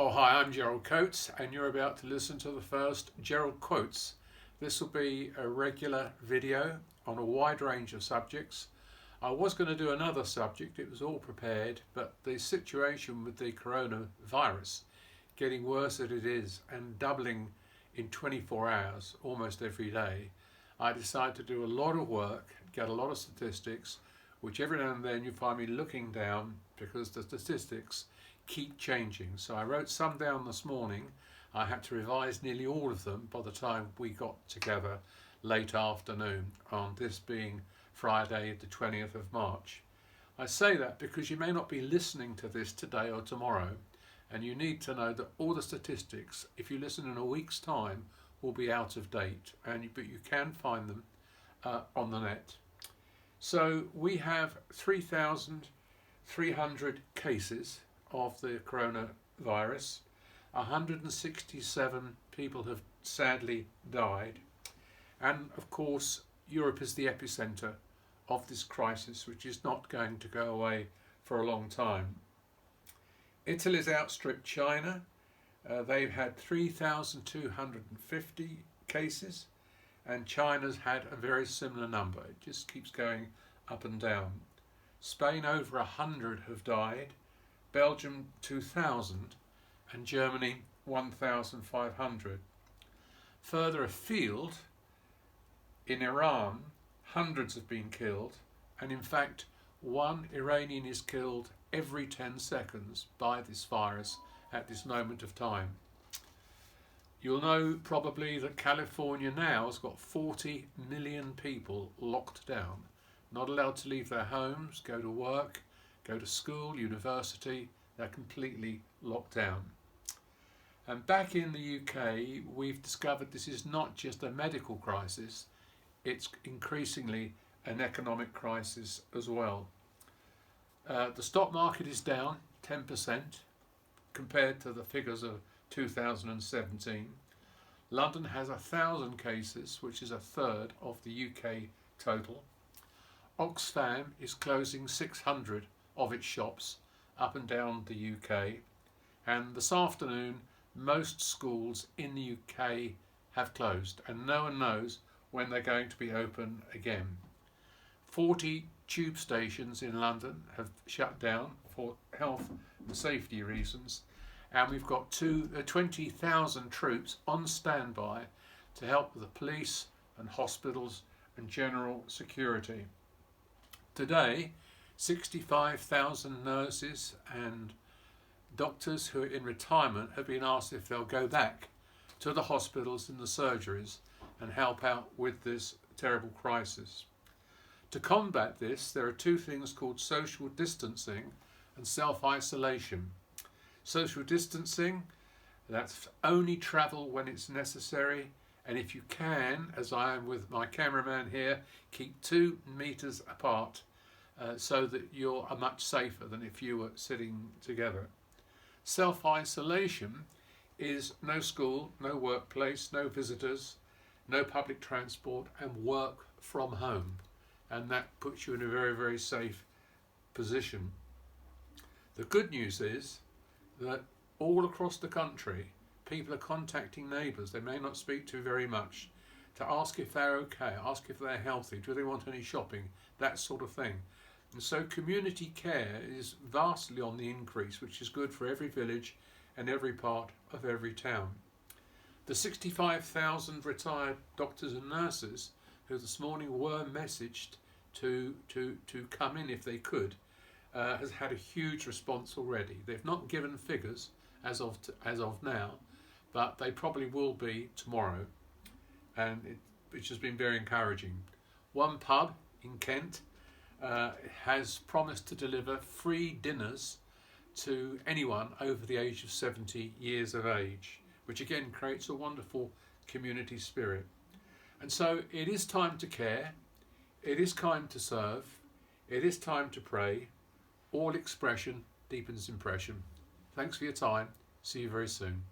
Oh, hi, I'm Gerald Coates, and you're about to listen to the first Gerald Quotes. This will be a regular video on a wide range of subjects. I was going to do another subject, it was all prepared, but the situation with the coronavirus getting worse as it is and doubling in 24 hours almost every day, I decided to do a lot of work, get a lot of statistics, which every now and then you find me looking down because the statistics keep changing. So I wrote some down this morning. I had to revise nearly all of them by the time we got together late afternoon, on this being Friday the 20th of March. I say that because you may not be listening to this today or tomorrow, and you need to know that all the statistics, if you listen in a week's time, will be out of date, but you can find them on the net. So we have 3,300 cases of the coronavirus. 167 people have sadly died, and of course Europe is the epicenter of this crisis, which is not going to go away for a long time. Italy's outstripped China. They've had 3,250 cases, and China's had a very similar number. It just keeps going up and down. Spain, over 100 have died. Belgium 2,000, and Germany 1,500. Further afield, in Iran, hundreds have been killed, and in fact one Iranian is killed every 10 seconds by this virus at this moment of time. You'll know probably that California now has got 40 million people locked down, not allowed to leave their homes, go to work, go to school, university. They're completely locked down. And back in the UK, we've discovered this is not just a medical crisis, it's increasingly an economic crisis as well. The stock market is down 10% compared to the figures of 2017. London has 1,000 cases, which is a third of the UK total. Oxfam is closing 600 of its shops up and down the UK, and this afternoon most schools in the UK have closed, and no one knows when they're going to be open again. 40 tube stations in London have shut down for health and safety reasons, and we've got 20,000 troops on standby to help with the police and hospitals and general security. Today, 65,000 nurses and doctors who are in retirement have been asked if they'll go back to the hospitals and the surgeries and help out with this terrible crisis. To combat this, there are two things called social distancing and self-isolation. Social distancing, that's only travel when it's necessary, and if you can, as I am with my cameraman here, keep 2 meters apart so that you're much safer than if you were sitting together. Self-isolation is no school, no workplace, no visitors, no public transport, and work from home, and that puts you in a very, very safe position. The good news is that all across the country people are contacting neighbours they may not speak to very much to ask if they're okay, ask if they're healthy, do they want any shopping, that sort of thing. And so community care is vastly on the increase, which is good for every village and every part of every town. The 65,000 retired doctors and nurses who this morning were messaged to come in if they could has had a huge response already. They've not given figures as of now, but they probably will be tomorrow, which has been very encouraging. One pub in Kent has promised to deliver free dinners to anyone over the age of 70 years of age, which again creates a wonderful community spirit. And so it is time to care, it is time to serve, it is time to pray. All expression deepens impression. Thanks for your time. See you very soon.